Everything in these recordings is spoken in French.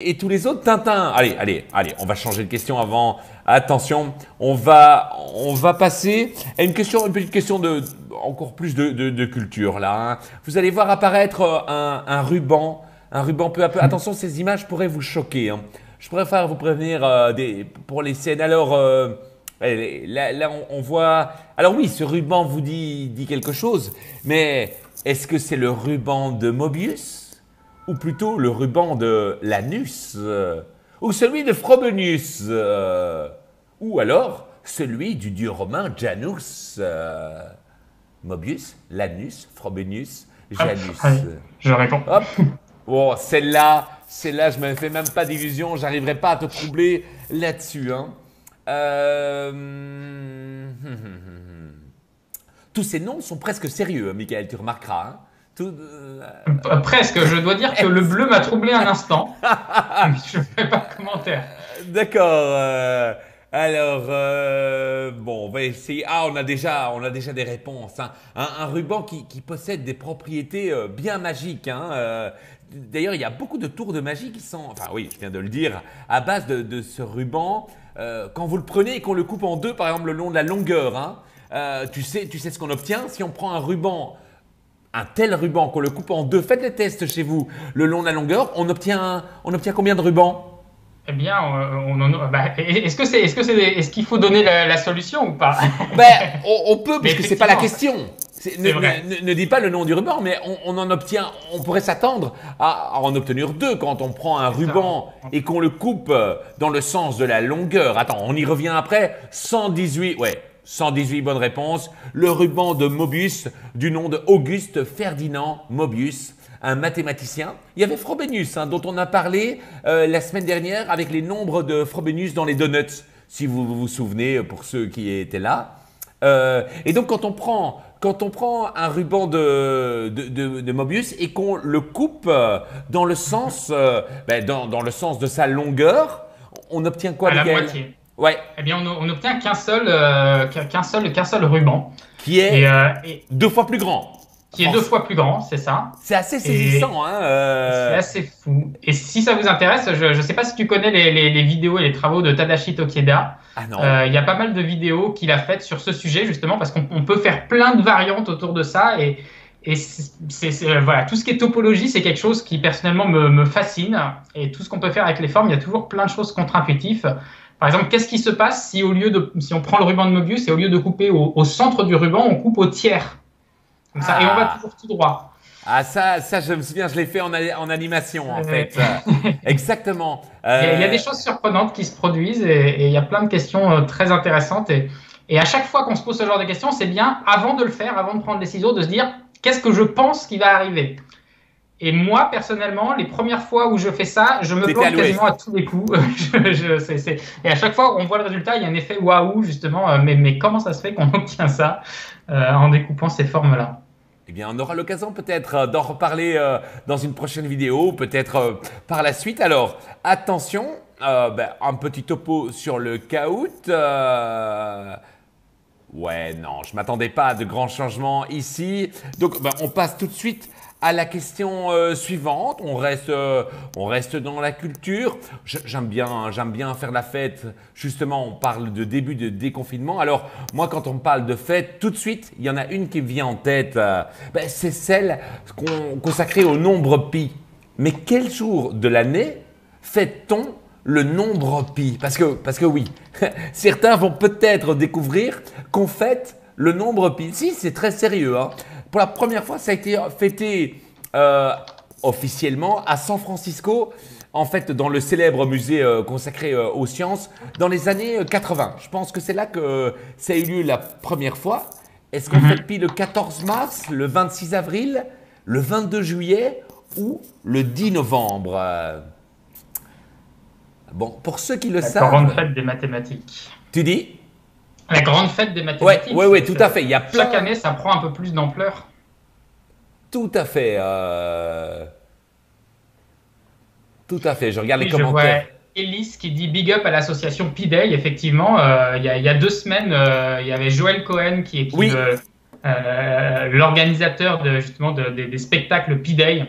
Et tous les autres Tintin. Allez, on va changer de question avant. Attention, on va passer à une petite question de encore plus de culture là. Hein. Vous allez voir apparaître un ruban peu à peu. Attention, ces images pourraient vous choquer. Hein. Je préfère vous prévenir pour les scènes. Alors là, on voit. Alors oui, ce ruban vous dit quelque chose, mais est-ce que c'est le ruban de Mobius? Ou plutôt le ruban de l'anus, ou celui de Frobenius, ou alors celui du dieu romain Janus. Mobius, l'anus, Frobenius, Janus. Je réponds. Hop. Oh, celle-là, je me fais même pas d'illusion, j'arriverai pas à te troubler là-dessus. Hein. Tous ces noms sont presque sérieux, Michael, tu remarqueras. Hein. Presque, je dois dire que le bleu m'a troublé un instant. Je ne fais pas de commentaire. D'accord. Alors, bon, on va essayer. Ah, on a déjà des réponses. Hein. Un ruban qui possède des propriétés bien magiques. Hein. D'ailleurs, il y a beaucoup de tours de magie qui sont, enfin oui, je viens de le dire, à base de ce ruban. Quand vous le prenez et qu'on le coupe en deux, par exemple, le long de la longueur, hein, tu sais ce qu'on obtient si on prend un tel ruban, qu'on le coupe en deux. Faites les tests chez vous, le long de la longueur, on obtient combien de rubans? Eh bien, est-ce qu'il faut donner la solution ou pas? On peut, puisque c'est pas la question. Ne dis pas le nom du ruban, mais on en obtient, on pourrait s'attendre à en obtenir deux quand on prend un ruban et qu'on le coupe dans le sens de la longueur. Attends, on y revient après. 118 bonnes réponses. Le ruban de Mobius, du nom de Auguste Ferdinand Mobius, un mathématicien. Il y avait Frobenius, hein, dont on a parlé la semaine dernière avec les nombres de Frobenius dans les donuts, si vous vous souvenez, pour ceux qui étaient là. Et donc, quand on prend un ruban de Mobius et qu'on le coupe dans le sens, dans le sens de sa longueur, on obtient quoi, Michael? À la moitié. Ouais. Eh bien, on obtient qu'un seul ruban. Qui est deux fois plus grand. Qui est deux fois plus grand, c'est ça. C'est assez saisissant. C'est assez fou. Et si ça vous intéresse, je ne sais pas si tu connais les vidéos et les travaux de Tadashi Tokeda. Ah non. Il y a pas mal de vidéos qu'il a faites sur ce sujet, justement, parce qu'on peut faire plein de variantes autour de ça. Et voilà, tout ce qui est topologie, c'est quelque chose qui personnellement me fascine. Et tout ce qu'on peut faire avec les formes, il y a toujours plein de choses contre-intuitives. Par exemple, qu'est-ce qui se passe si on prend le ruban de Mobius et au lieu de couper au centre du ruban, on coupe au tiers? Comme ça, et on va toujours tout droit. Ah, ça, je me souviens, je l'ai fait en animation, en fait. Exactement. Il y a des choses surprenantes qui se produisent et il y a plein de questions très intéressantes. Et à chaque fois qu'on se pose ce genre de questions, c'est bien, avant de le faire, avant de prendre les ciseaux, de se dire qu'est-ce que je pense qui va arriver. Et moi, personnellement, les premières fois où je fais ça, je me plante quasiment à tous les coups. Et à chaque fois qu'on voit le résultat, il y a un effet waouh, justement. Mais comment ça se fait qu'on obtient ça en découpant ces formes-là? Eh bien, on aura l'occasion peut-être d'en reparler dans une prochaine vidéo, peut-être par la suite. Alors, attention, un petit topo sur le caout. Ouais, non, je ne m'attendais pas à de grands changements ici. Donc, on passe tout de suite à la question suivante. On reste dans la culture. J'aime bien faire la fête. Justement, on parle de début de déconfinement. Alors, moi, quand on me parle de fête, tout de suite, il y en a une qui me vient en tête. C'est celle consacrée au nombre pi. Mais quel jour de l'année fête-t-on le nombre pi? Parce que oui, certains vont peut-être découvrir qu'on fête le nombre pi. Si, c'est très sérieux, hein. Pour la première fois, ça a été fêté officiellement à San Francisco, en fait, dans le célèbre musée consacré aux sciences, dans les années 80. Je pense que c'est là que ça a eu lieu la première fois. Est-ce qu'on fête pi le 14 mars, le 26 avril, le 22 juillet ou le 10 novembre? Bon, pour ceux qui le savent… La grande fête des mathématiques. Tu dis? La grande fête des mathématiques. Oui, tout à fait. Il y a chaque année, ça prend un peu plus d'ampleur. Tout à fait. Tout à fait. Je regarde les commentaires. Je vois Elise qui dit big up à l'association P-Day. Effectivement, il y a 2 semaines, il y avait Joël Cohen qui est l'organisateur justement des spectacles P-Day.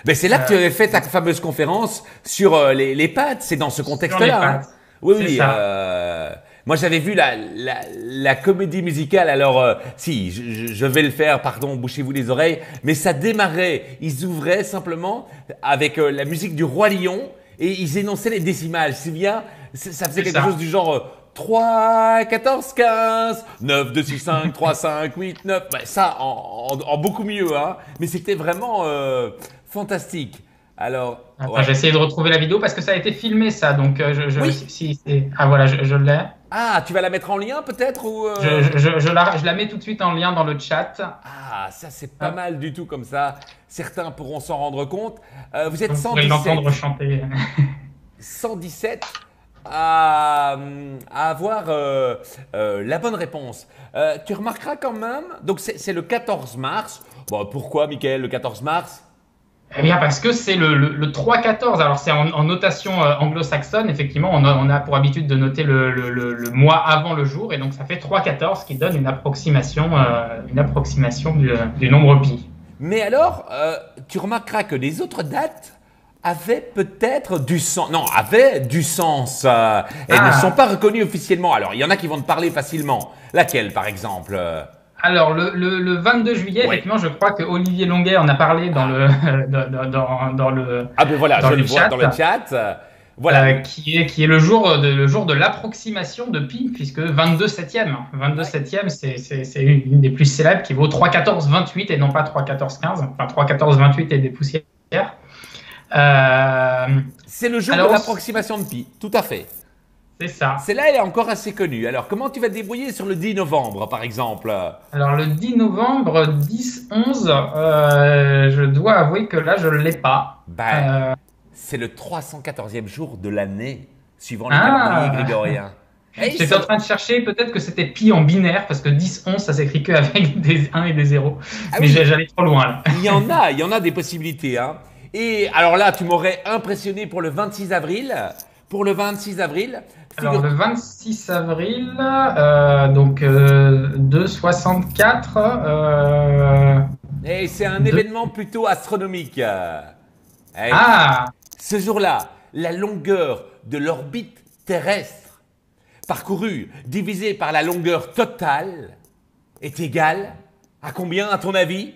Mais c'est là que tu avais fait ta fameuse conférence sur les pâtes. C'est dans ce Sur les contexte-là. Hein. pattes. Oui, C'est oui. ça. Moi, j'avais vu la comédie musicale. Alors, si, je vais le faire. Pardon, bouchez-vous les oreilles. Mais ça démarrait. Ils ouvraient simplement avec la musique du Roi Lion et ils énonçaient les décimales. C'est bien. Ça faisait C'est quelque ça. chose du genre 3, 14, 15, 9, 2, 6, 5, 3, 5, 8, 9. Ben, ça, en beaucoup mieux. Hein. Mais c'était vraiment fantastique. Alors, Attends, ouais. j'ai essayé de retrouver la vidéo parce que ça a été filmé, ça. Donc, Oui. ah voilà, je l'ai. Ah, tu vas la mettre en lien peut-être ou Je la mets tout de suite en lien dans le chat. Ah, ça c'est pas Hop. mal du tout comme ça. Certains pourront s'en rendre compte. Vous êtes Vous pourrez 117, l'entendre chanter. 117 à avoir la bonne réponse. Tu remarqueras quand même, donc c'est le 14 mars. Bon, pourquoi, Michael, le 14 mars? Eh bien, parce que c'est le 3-14. Alors, c'est en notation anglo-saxonne. Effectivement, on a pour habitude de noter le mois avant le jour. Et donc, ça fait 3-14 qui donne une approximation du nombre pi. Mais alors, tu remarqueras que les autres dates avaient peut-être du sens. Non, avaient du sens. Elles ne sont pas reconnues officiellement. Alors, il y en a qui vont te parler facilement. Laquelle, par exemple Alors, le 22 juillet, Ouais. effectivement, je crois que Olivier Longuet en a parlé dans le Ah ben voilà, dans je le le vois chat. dans le chat. Voilà. Qui est le jour de l'approximation de pi, puisque 22 septième. 22 septième, c'est une des plus célèbres qui vaut 3,14,28 et non pas 3,14,15. Enfin, 3,14,28 et des poussières. C'est le jour alors, de l'approximation de pi, tout à fait. C'est ça. Celle-là, elle est encore assez connue. Alors, comment tu vas te débrouiller sur le 10 novembre, par exemple Alors, le 10 novembre, 10-11, je dois avouer que là, je ne l'ai pas. Ben, c'est le 314e jour de l'année, suivant le Ah. calendrier grégorien. Et J'étais en train de chercher, peut-être que c'était pi en binaire, parce que 10-11, ça s'écrit qu'avec des 1 et des 0. Ah Mais oui. j'allais trop loin, là. il y en a des possibilités. Hein. Et alors là, tu m'aurais impressionné pour le 26 avril. Pour le 26 avril, Alors, le 26 avril, donc 2,64. et c'est un événement plutôt astronomique. Et Ah, ce jour-là, la longueur de l'orbite terrestre parcourue divisée par la longueur totale est égale à combien, à ton avis?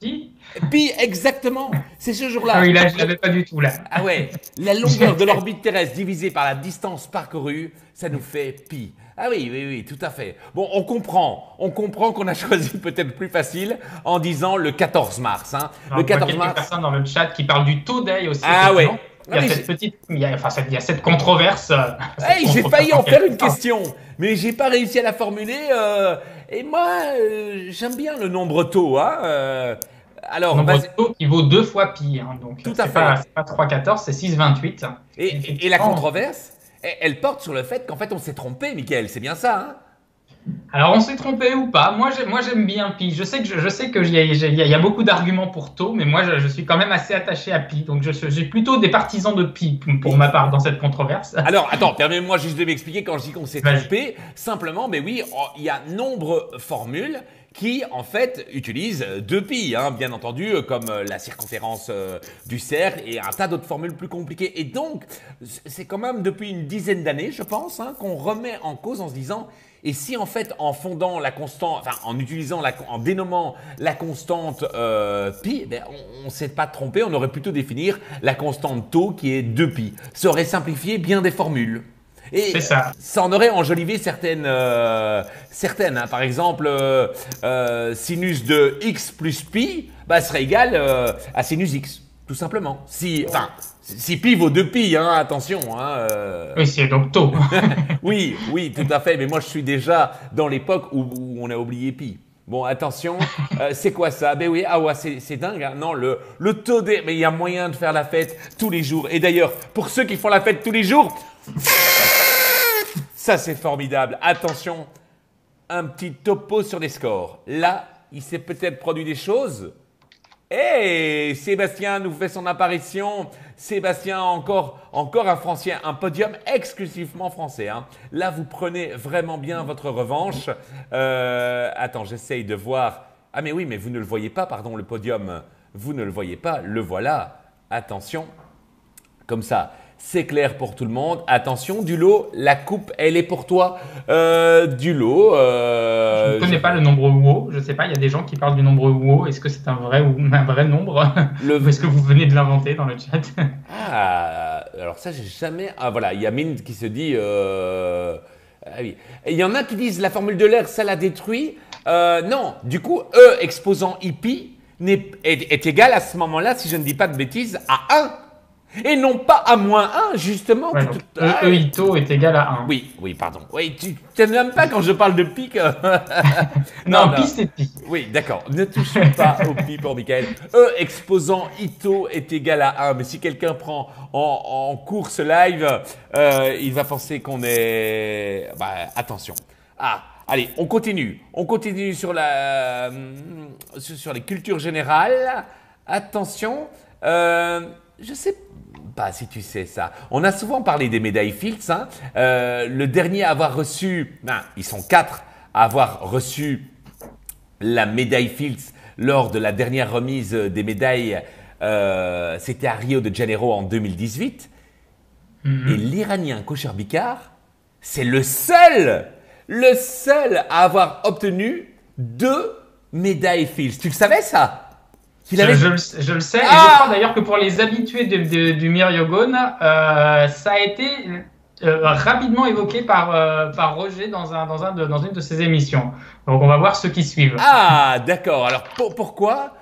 si. Pi, exactement. C'est ce jour-là. Ah oui, là, je l'avais pas du tout, là. Ah ouais, la longueur de l'orbite terrestre divisée par la distance parcourue, ça nous fait pi. Ah oui, oui, oui, tout à fait. Bon, on comprend qu'on a choisi peut-être plus facile en disant le 14 mars. Hein. Alors, Le je vois 14 quelques mars. personnes dans le chat qui parlent du taux d'œil aussi. Ah effectivement. ouais. Il y a Ah, mais cette petite, il y a cette controverse. Hey, j'ai failli en faire une question, mais j'ai pas réussi à la formuler. Et moi, j'aime bien le nombre taux. Hein. Alors, Nombre vas-y. de taux qui vaut 2 fois pi. Hein, donc, Tout à c'est fait. pas 3,14, c'est 6,28. Et la controverse, elle porte sur le fait qu'en fait, on s'est trompé, Mickaël. C'est bien ça, hein? Alors, on s'est trompé ou pas? Moi, j'aime bien pi. Je sais que il y a beaucoup d'arguments pour taux, mais moi, je suis quand même assez attaché à pi. Donc, je suis plutôt des partisans de pi pour ma part dans cette controverse. Alors, attends, permets-moi juste de m'expliquer quand je dis qu'on s'est Vas-y. trompé. Simplement, mais oui, il y a nombre de formules qui, en fait, utilisent 2pi, hein, bien entendu, comme la circonférence du cercle et un tas d'autres formules plus compliquées. Et donc, c'est quand même depuis une dizaine d'années, je pense, hein, qu'on remet en cause en se disant, et si en fait, en fondant la constante, enfin, en utilisant, en dénommant la constante pi, ben, on ne s'est pas trompé, on aurait plutôt définir la constante tau qui est 2pi. Ça aurait simplifié bien des formules. Et C'est ça. Ça en aurait enjolivé certaines. Hein. Par exemple, sinus de x plus pi bah, serait égal à sinus x, tout simplement. Si pi vaut 2pi, hein, attention. Hein, Oui, c'est donc taux. oui, oui, tout à fait. Mais moi, je suis déjà dans l'époque où on a oublié pi. Bon, attention, c'est quoi ça? Ben oui, ah ouais, c'est dingue. Hein. Non, le taux des... Mais il y a moyen de faire la fête tous les jours. Et d'ailleurs, pour ceux qui font la fête tous les jours, ça c'est formidable. Attention, un petit topo sur les scores. Là, il s'est peut-être produit des choses. Et Sébastien nous fait son apparition. Sébastien, encore un Français, un podium exclusivement français. Hein. Là, vous prenez vraiment bien votre revanche. Attends, j'essaye de voir. Ah mais oui, mais vous ne le voyez pas, pardon, le podium. Vous ne le voyez pas, le voilà. Attention, comme ça. C'est clair pour tout le monde. Attention, Dulot, la coupe, elle est pour toi. Dulot. Je ne connais pas le nombre WO. Je ne sais pas, il y a des gens qui parlent du nombre WO. Est-ce que c'est un vrai nombre ou est-ce que vous venez de l'inventer dans le chat? Ah, alors ça, j'ai jamais. Ah voilà, il y a Mine qui se dit. Ah oui. Et il y en a qui disent la formule de l'air, ça la détruit. Non, du coup, E exposant hippie est égal à ce moment-là, si je ne dis pas de bêtises, à 1. Et non pas à -1, justement. Ouais, donc, E ito est égal à 1. Oui, pardon. Oui, tu n'aimes pas quand je parle de pi non, pi c'est pi. Oui, d'accord. Ne touchez pas au pi pour Michael. E exposant ito est égal à 1. Mais si quelqu'un prend en cours ce live, il va penser qu'on est… Bah, attention. Ah, allez, on continue. On continue sur les cultures générales. Attention. Je sais pas si tu sais ça. On a souvent parlé des médailles Fields. Hein. Le dernier à avoir reçu, ils sont 4 à avoir reçu la médaille Fields lors de la dernière remise des médailles. C'était à Rio de Janeiro en 2018. Et l'Iranien Kosher Bikar, c'est le seul à avoir obtenu 2 médailles Fields. Tu le savais ça? Je le sais, et je crois d'ailleurs que pour les habitués du Myriogone, ça a été rapidement évoqué par Roger dans une de ses émissions. Donc on va voir ceux qui suivent. Ah, d'accord. Alors pourquoi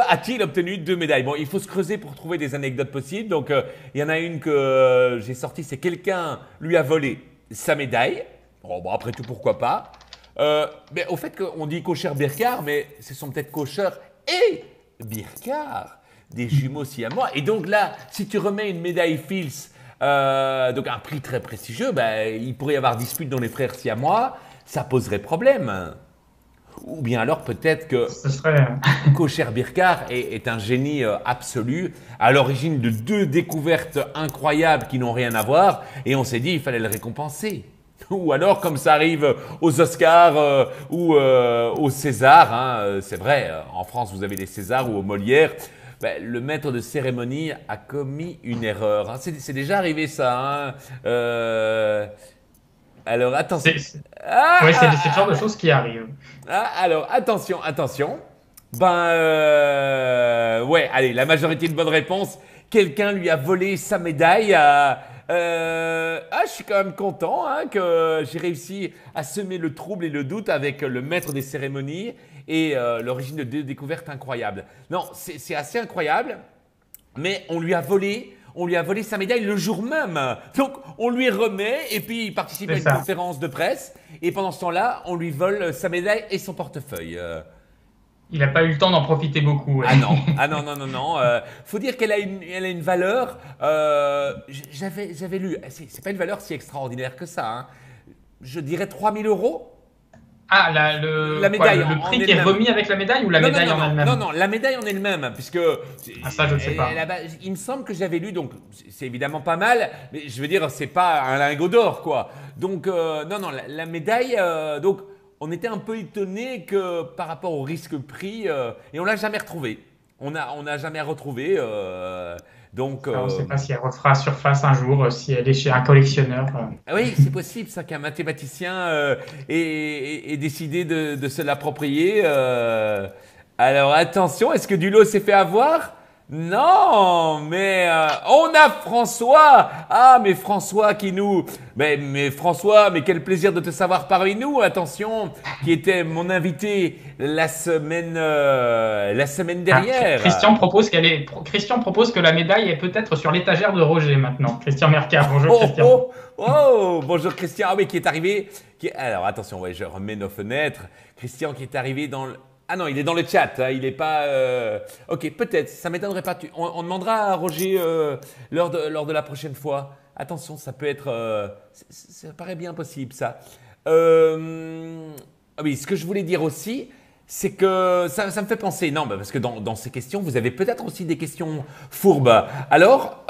a-t-il obtenu 2 médailles? Bon, il faut se creuser pour trouver des anecdotes possibles. Donc il y en a une que j'ai sortie, c'est quelqu'un lui a volé sa médaille. Bon, après tout, pourquoi pas. Mais au fait qu'on dit Kosher Birkar, mais ce sont peut-être Kosher et Birkar, des jumeaux siamois. Et donc là, si tu remets une médaille Fields, donc un prix très prestigieux, il pourrait y avoir dispute dans les frères siamois, ça poserait problème. Ou bien alors peut-être que Kosher Birkar est un génie absolu, à l'origine de 2 découvertes incroyables qui n'ont rien à voir, et on s'est dit il fallait le récompenser. Ou alors, comme ça arrive aux Oscars ou aux Césars, hein, c'est vrai, en France vous avez les Césars ou aux Molières, le maître de cérémonie a commis une erreur. Hein. C'est déjà arrivé ça. Hein. Alors attention. Oui, c'est le genre de choses qui arrivent. Alors attention. Ouais, allez, la majorité de bonnes réponses. Quelqu'un lui a volé sa médaille je suis quand même content que j'ai réussi à semer le trouble et le doute avec le maître des cérémonies et l'origine de 2 découvertes incroyables. Non, c'est assez incroyable, mais on lui a volé sa médaille le jour même. Donc, on lui remet et puis il participe à une conférence de presse et pendant ce temps-là, on lui vole sa médaille et son portefeuille. Il n'a pas eu le temps d'en profiter beaucoup. Ouais. Ah non. Faut dire qu'elle a une valeur. J'avais lu. C'est pas une valeur si extraordinaire que ça. Hein. Je dirais 3 000 €. Ah, la médaille. Le prix qui est remis avec la médaille ou la médaille en elle-même? Non, la médaille en elle-même, puisque. Ça, je ne sais pas. Il me semble que j'avais lu, donc c'est évidemment pas mal, mais je veux dire, c'est pas un lingot d'or, quoi. Donc, non, la médaille, donc. On était un peu étonné que par rapport au risque-prix, et on l'a jamais retrouvé. On n'a jamais retrouvé. Donc, on ne sait pas si elle refera surface un jour, si elle est chez un collectionneur. Oui, c'est possible ça qu'un mathématicien ait décidé de se l'approprier. Alors attention, est-ce que Dulot s'est fait avoir? Non, mais on a François. Ah, mais François qui nous… Mais François, mais quel plaisir de te savoir parmi nous. Attention, qui était mon invité la semaine dernière. Christian propose que la médaille est peut-être sur l'étagère de Roger maintenant. Christian Mercard, bonjour Christian. Bonjour Christian. Ah oui, qui est arrivé. Alors attention, je remets nos fenêtres. Christian qui est arrivé dans le… Ah non, il est dans le chat, hein, il n'est pas… Ok, peut-être, ça ne m'étonnerait pas. On demandera à Roger lors de la prochaine fois. Attention, ça peut être… ça paraît bien possible, ça. Ah oui, ce que je voulais dire aussi, c'est que ça me fait penser, non, parce que dans ces questions, vous avez peut-être aussi des questions fourbes. Alors,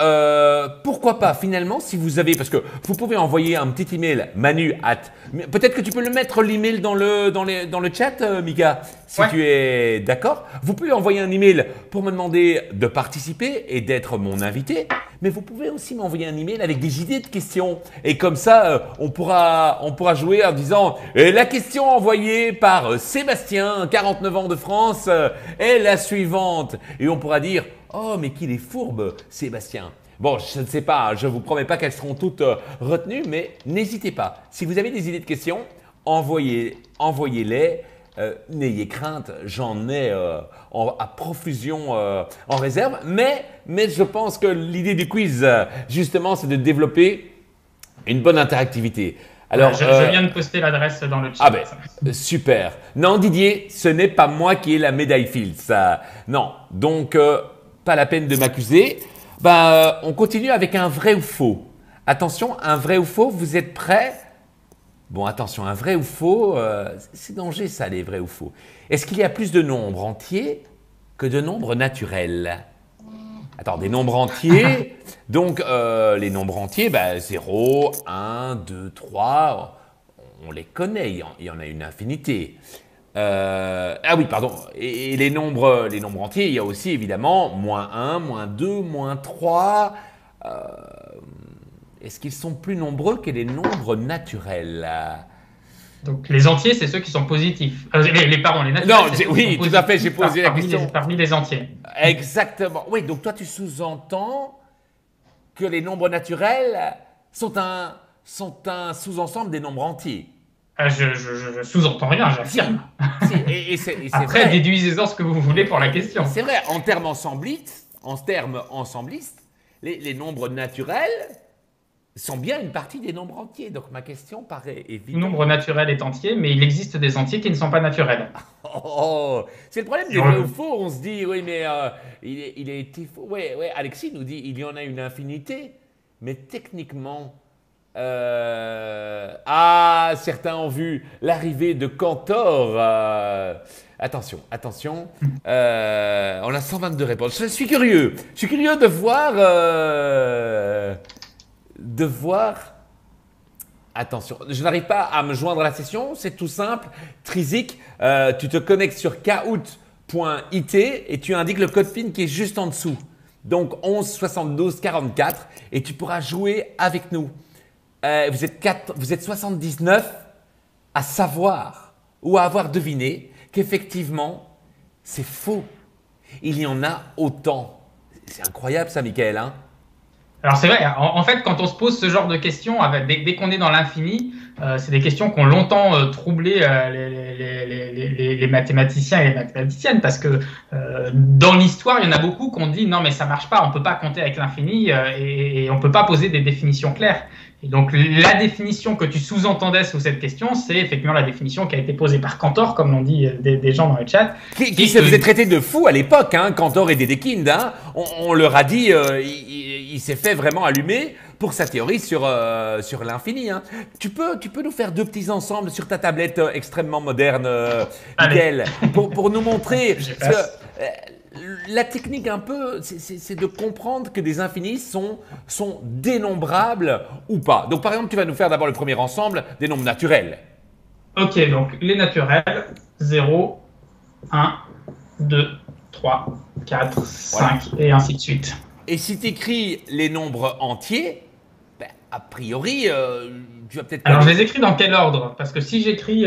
pourquoi pas finalement, si vous avez, parce que vous pouvez envoyer un petit email, peut-être que tu peux le mettre l'email dans le chat, Mika, si tu es d'accord. Vous pouvez envoyer un email pour me demander de participer et d'être mon invité, mais vous pouvez aussi m'envoyer un email avec des idées de questions. Et comme ça, on pourra jouer en disant la question envoyée par Sébastien, 49 ans de France, est la suivante. Et on pourra dire oh, mais qu'il est fourbe, Sébastien. Bon, je ne sais pas, je ne vous promets pas qu'elles seront toutes retenues, mais n'hésitez pas. Si vous avez des idées de questions, envoyez-les. N'ayez crainte, j'en ai à profusion en réserve, mais je pense que l'idée du quiz, justement, c'est de développer une bonne interactivité. Alors, je viens de poster l'adresse dans le chat. Ah ben, super. Non, Didier, ce n'est pas moi qui ai la médaille Fields. Non, donc pas la peine de m'accuser. On continue avec un vrai ou faux. Attention, un vrai ou faux, vous êtes prêts? Bon, attention, un vrai ou faux, c'est danger ça, les vrais ou faux. Est-ce qu'il y a plus de nombres entiers que de nombres naturels? Attends, des nombres entiers, donc les nombres entiers, 0, 1, 2, 3, on les connaît, il y en a une infinité. Ah oui, pardon, et les nombres entiers, il y a aussi évidemment moins 1, moins 2, moins 3… Est-ce qu'ils sont plus nombreux que les nombres naturels? Donc, les entiers, c'est ceux qui sont positifs. Les naturels. Non, oui, tout à fait, j'ai posé la question. Parmi les entiers. Exactement. Oui, donc toi, tu sous-entends que les nombres naturels sont un sous-ensemble des nombres entiers. Je sous-entends rien, j'affirme. Après, vrai. Déduisez-en ce que vous voulez pour la question. C'est vrai, en termes ensemblistes, les nombres naturels sont bien une partie des nombres entiers. Donc ma question paraît évidente. Tout nombre naturel est entier, mais il existe des entiers qui ne sont pas naturels. C'est le problème des vrais ou faux. On se dit, oui, mais il a été faux. Oui, Alexis nous dit, il y en a une infinité, mais techniquement… certains ont vu l'arrivée de Cantor. Attention. On a 122 réponses. Je suis curieux de voir. Attention, je n'arrive pas à me joindre à la session. C'est tout simple. Trizik, tu te connectes sur kahoot.it et tu indiques le code PIN qui est juste en dessous. Donc 11 72 44 et tu pourras jouer avec nous. Vous êtes 79 à savoir ou à avoir deviné qu'effectivement, c'est faux. Il y en a autant. C'est incroyable ça, Michael. Hein? Alors c'est vrai, en fait, quand on se pose ce genre de questions, dès qu'on est dans l'infini, c'est des questions qui ont longtemps troublé les mathématiciens et les mathématiciennes, parce que dans l'histoire, il y en a beaucoup qui ont dit non mais ça marche pas, on peut pas compter avec l'infini et on peut pas poser des définitions claires. Et donc la définition que tu sous-entendais sous cette question, c'est effectivement la définition qui a été posée par Cantor, comme l'ont dit des gens dans le chat. Qui se faisait traiter de fou à l'époque, hein, Cantor et Dedekind. Hein. On leur a dit, il s'est fait vraiment allumer pour sa théorie sur l'infini. Hein. Tu peux nous faire deux petits ensembles sur ta tablette extrêmement moderne, Miguel, pour nous montrer… La technique un peu, c'est de comprendre que des infinis sont dénombrables ou pas. Donc par exemple, tu vas nous faire d'abord le premier ensemble des nombres naturels. Ok, donc les naturels, 0, 1, 2, 3, 4, 5 et ainsi de suite. Et si tu écris les nombres entiers, a priori, tu vas peut-être… Alors je les écris dans quel ordre? Parce que si j'écris…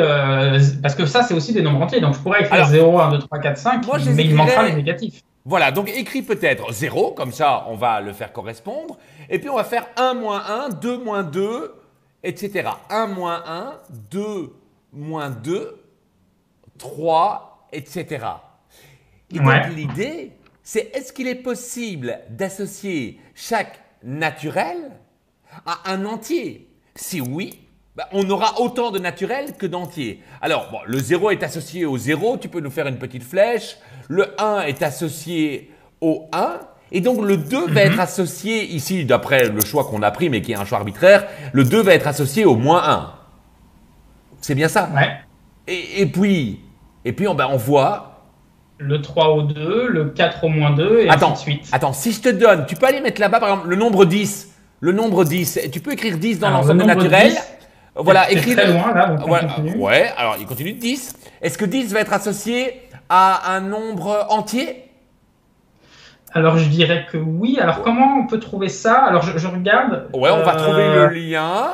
parce que ça, c'est aussi des nombres entiers. Donc je pourrais écrire 0, 1, 2, 3, 4, 5, mais il manquera les négatifs. Voilà, donc écris peut-être 0, comme ça on va le faire correspondre. Et puis on va faire 1 moins 1, 2 moins 2, etc. 1 moins 1, 2 moins 2, 3, etc. Et donc l'idée, c'est est-ce qu'il est possible d'associer chaque naturel à un entier? Si oui, on aura autant de naturels que d'entiers. Alors, bon, le 0 est associé au 0, tu peux nous faire une petite flèche. Le 1 est associé au 1. Et donc, le 2 va être associé, ici, d'après le choix qu'on a pris, mais qui est un choix arbitraire, le 2 va être associé au moins 1. C'est bien ça? Ouais. Et puis, Et puis on voit. Le 3 au 2, le 4 au moins 2, et ainsi de suite. Attends, si je te donne, tu peux aller mettre là-bas, par exemple, le nombre 10. Le nombre 10. Tu peux écrire 10 dans l'ensemble naturel. Voilà, écrit très loin, là. Donc voilà, ouais, alors il continue de 10. Est-ce que 10 va être associé à un nombre entier? Alors, je dirais que oui. Alors, comment on peut trouver ça? Alors, je regarde. Ouais, on va trouver le lien.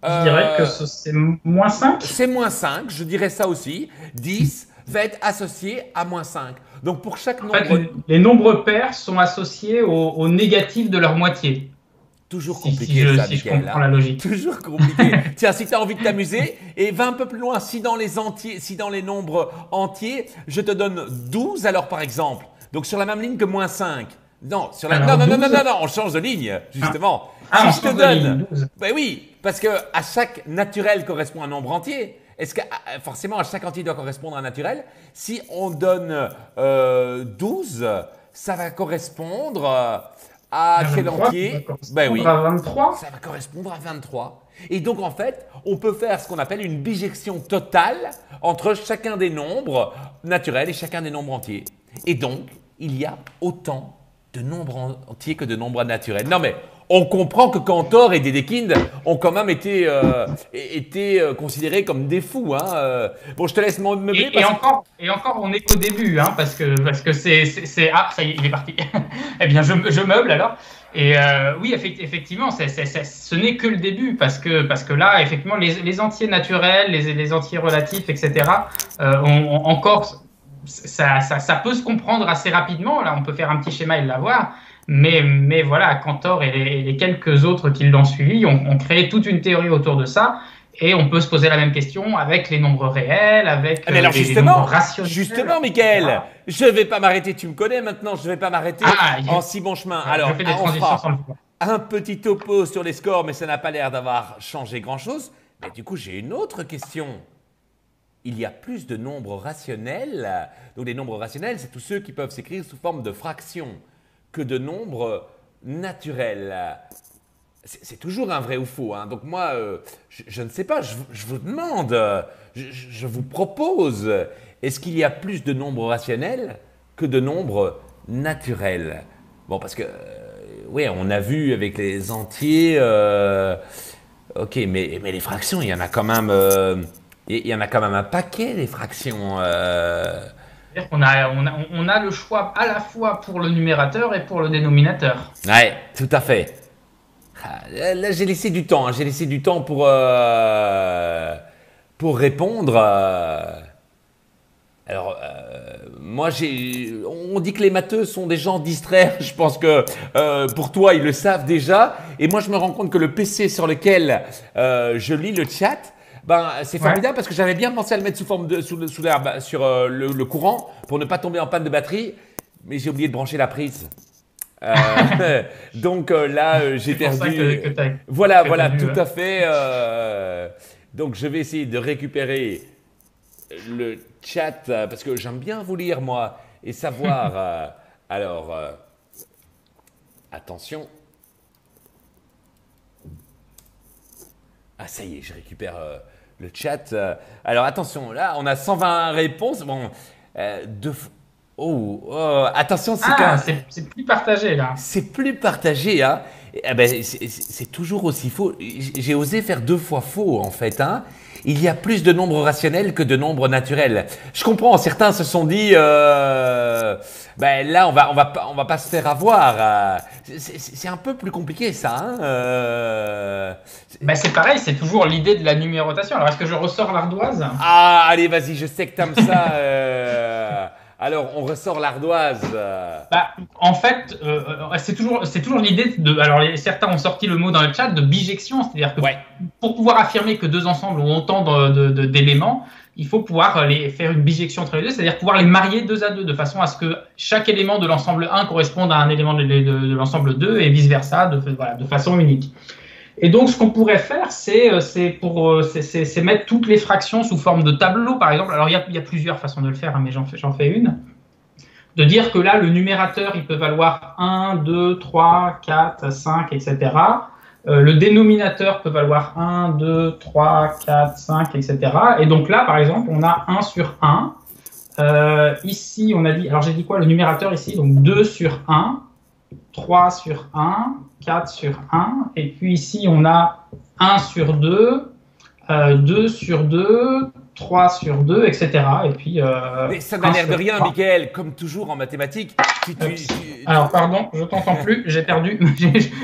Je dirais que c'est moins 5. C'est moins 5, je dirais ça aussi. 10 va être associé à moins 5. Donc, pour chaque nombre… En fait, les nombres pairs sont associés au négatif de leur moitié. Toujours compliqué, si je comprends la logique. Toujours compliqué. Tiens, si tu as envie de t'amuser, et va un peu plus loin, si dans les nombres entiers, je te donne 12, alors par exemple, donc sur la même ligne que moins 5. Non, non, on change de ligne, justement. Si je te donne… Ben oui, parce que à chaque naturel correspond à un nombre entier. Est-ce que forcément à chaque entier doit correspondre à un naturel? Si on donne 12, ça va correspondre à quel entier? Ben oui, à 23. ça va correspondre à 23. Et donc en fait, on peut faire ce qu'on appelle une bijection totale entre chacun des nombres naturels et chacun des nombres entiers. Et donc, il y a autant de nombres entiers que de nombres naturels. Non mais, on comprend que Cantor et Dedekind ont quand même été considérés comme des fous. Hein. Bon, je te laisse meubler. Et encore, on n'est qu'au début, hein, parce que c'est… Ah, ça y est, il est parti. Eh bien, je meuble alors. Et oui, effectivement, ce n'est que le début, parce que là, effectivement, les entiers naturels, les entiers relatifs, etc., encore… Ça peut se comprendre assez rapidement. Là, on peut faire un petit schéma et l'avoir. Mais voilà, Cantor et les quelques autres qui l'ont suivi ont créé toute une théorie autour de ça. Et on peut se poser la même question avec les nombres réels, avec les nombres rationnels. Justement, Michael, je ne vais pas m'arrêter. Tu me connais maintenant, je ne vais pas m'arrêter en si bon chemin. Alors, on fera un petit topo sur les scores, mais ça n'a pas l'air d'avoir changé grand-chose. Mais du coup, j'ai une autre question. Il y a plus de nombres rationnels. Donc, les nombres rationnels, c'est tous ceux qui peuvent s'écrire sous forme de fractions que de nombres naturels. C'est toujours un vrai ou faux. Hein. Donc, moi, je ne sais pas. Je vous demande, je vous propose, est-ce qu'il y a plus de nombres rationnels que de nombres naturels? Bon, parce que, oui, on a vu avec les entiers, ok, mais les fractions, il y en a quand même… il y en a quand même un paquet, les fractions. C'est-à-dire qu'on a le choix à la fois pour le numérateur et pour le dénominateur. Ouais, tout à fait. Là, j'ai laissé du temps. J'ai laissé du temps pour répondre. Alors, moi, on dit que les matheux sont des gens distraits. Je pense que pour toi, ils le savent déjà. Et moi, je me rends compte que le PC sur lequel je lis le chat, c'est formidable parce que j'avais bien pensé à le mettre sous forme de sur le courant pour ne pas tomber en panne de batterie, mais j'ai oublié de brancher la prise. Donc là, j'ai perdu. Voilà, tout à fait. Donc je vais essayer de récupérer le chat parce que j'aime bien vous lire moi et savoir. Alors, attention. Ah, ça y est, je récupère le chat. Alors, attention, là, on a 120 réponses. Bon, attention, c'est plus partagé, là. C'est plus partagé, hein. C'est toujours aussi faux. J'ai osé faire 2 fois faux, en fait, hein. Il y a plus de nombres rationnels que de nombres naturels. Je comprends, certains se sont dit, là, on va pas se faire avoir. C'est un peu plus compliqué, ça. Hein, c'est pareil, c'est toujours l'idée de la numérotation. Alors, est-ce que je ressors l'ardoise? Ah, allez, vas-y, je sais que t'aimes ça. Alors, on ressort l'ardoise. En fait, c'est toujours l'idée de… Alors, certains ont sorti le mot dans le chat de bijection, c'est-à-dire que pour pouvoir affirmer que 2 ensembles ont autant d'éléments, il faut pouvoir faire une bijection entre les deux, c'est-à-dire pouvoir les marier 2 à 2, de façon à ce que chaque élément de l'ensemble 1 corresponde à un élément de l'ensemble 2 et vice-versa, de façon unique. Et donc, ce qu'on pourrait faire, c'est mettre toutes les fractions sous forme de tableau, par exemple. Alors, il y a plusieurs façons de le faire, hein, mais j'en fais une. De dire que là, le numérateur, il peut valoir 1, 2, 3, 4, 5, etc. Le dénominateur peut valoir 1, 2, 3, 4, 5, etc. Et donc là, par exemple, on a 1 sur 1. Ici, on a dit, alors j'ai dit quoi, le numérateur ici, donc 2 sur 1, 3 sur 1, 4 sur 1, et puis ici, on a 1 sur 2, 2 sur 2, 3 sur 2, etc. Et puis, mais ça n'a l'air de rien, Mickaël, comme toujours en mathématiques. Alors, pardon, je t'entends plus, j'ai perdu,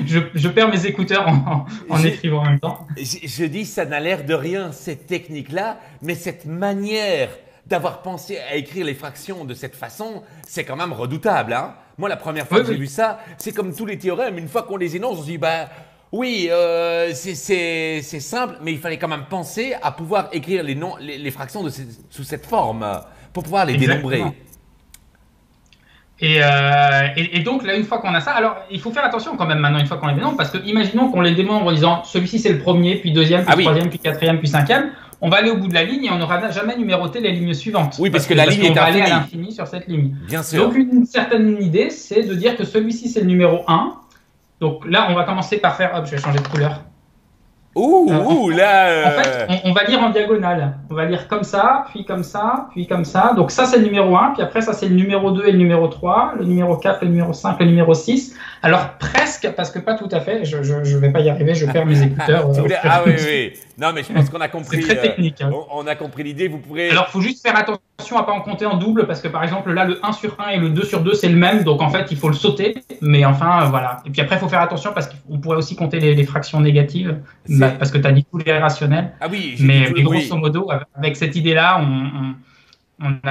je perds mes écouteurs en écrivant en même temps. Je dis, ça n'a l'air de rien, cette technique-là, mais cette manière d'avoir pensé à écrire les fractions de cette façon, c'est quand même redoutable. Hein. Moi, la première fois que j'ai vu ça, c'est comme tous les théorèmes. Une fois qu'on les énonce, on se dit, bah oui, c'est simple, mais il fallait quand même penser à pouvoir écrire les fractions sous cette forme pour pouvoir les dénombrer. Et donc là, une fois qu'on a ça, alors il faut faire attention quand même maintenant, une fois qu'on les dénombre, parce que imaginons qu'on les dénombre en disant celui-ci c'est le premier, puis deuxième, puis troisième, puis quatrième, puis cinquième. On va aller au bout de la ligne et on n'aura jamais numéroté les lignes suivantes. Oui, parce que la ligne est infinie. On va aller à l'infini sur cette ligne. Bien sûr. Donc une certaine idée, c'est de dire que celui-ci c'est le numéro 1. Donc là, on va commencer par faire, hop, je vais changer de couleur. Là. En fait, on va lire en diagonale. On va lire comme ça, puis comme ça, puis comme ça. Donc ça, c'est le numéro 1. Puis après, ça, c'est le numéro 2 et le numéro 3, le numéro 4, le numéro 5, le numéro 6. Alors presque, parce que pas tout à fait. Je vais pas y arriver, je perds mes écouteurs. Oui. Non, mais je pense qu'on a compris. C'est très technique. Hein. On a compris l'idée. Vous pourrez. Alors, il faut juste faire attention à pas en compter en double, parce que par exemple, là, le 1 sur 1 et le 2 sur 2, c'est le même. Donc en fait, il faut le sauter. Mais enfin, voilà. Et puis après, il faut faire attention, parce qu'on pourrait aussi compter les fractions négatives. Parce que tu as dit tous les rationnels. Ah oui. Mais grosso modo, avec cette idée-là, on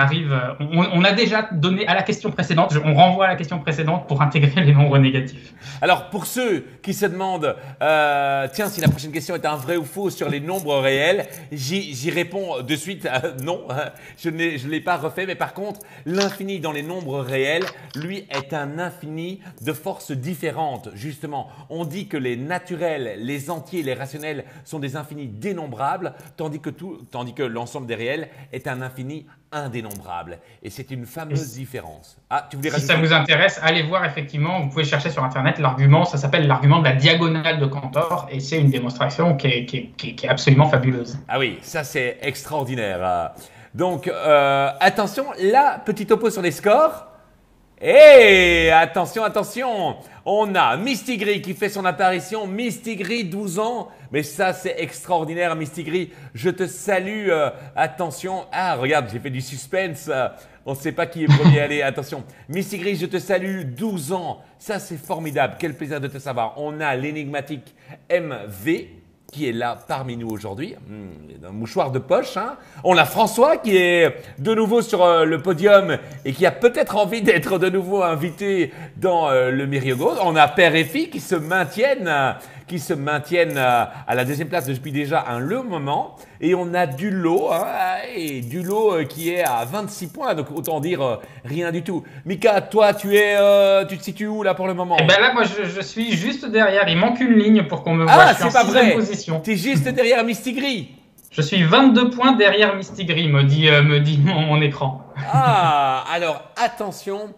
a déjà donné à la question précédente, on renvoie à la question précédente pour intégrer les nombres négatifs. Alors, pour ceux qui se demandent, tiens, si la prochaine question est un vrai ou faux sur les nombres réels, j'y réponds de suite, non, je ne l'ai pas refait, mais par contre, l'infini dans les nombres réels, lui, est un infini de forces différentes. Justement, on dit que les naturels, les entiers, les rationnels sont des infinis dénombrables, tandis que l'ensemble des réels est un infini indénombrable. Et c'est une fameuse différence. Ah, tu voulais rajouter ? Si ça vous intéresse, allez voir effectivement, vous pouvez chercher sur Internet l'argument, ça s'appelle l'argument de la diagonale de Cantor, et c'est une démonstration qui est absolument fabuleuse. Ah oui, ça c'est extraordinaire. Donc, attention, là, petit topo sur les scores. Et attention, on a Mistigris qui fait son apparition, Mistigris 12 ans, mais ça c'est extraordinaire Mistigris, je te salue, attention, ah regarde j'ai fait du suspense, on ne sait pas qui est premier, allez attention, Mistigris je te salue, 12 ans, ça c'est formidable, quel plaisir de te savoir, on a l'énigmatique MV, qui est là parmi nous aujourd'hui, un mouchoir de poche. Hein. On a François qui est de nouveau sur le podium et qui a peut-être envie d'être de nouveau invité dans le Myriogo. On a Père et fille qui se maintiennent à la deuxième place depuis déjà un long moment. Et on a Dulot, qui est à 26 points, donc autant dire rien du tout. Mika, toi, tu te situes où là pour le moment ? Eh ben là, moi, je suis juste derrière. Il manque une ligne pour qu'on me voie. Ah, c'est pas vrai. Position. Tu es juste derrière Mistigris. Je suis 22 points derrière Mistigris, me dit mon écran. Ah, alors attention.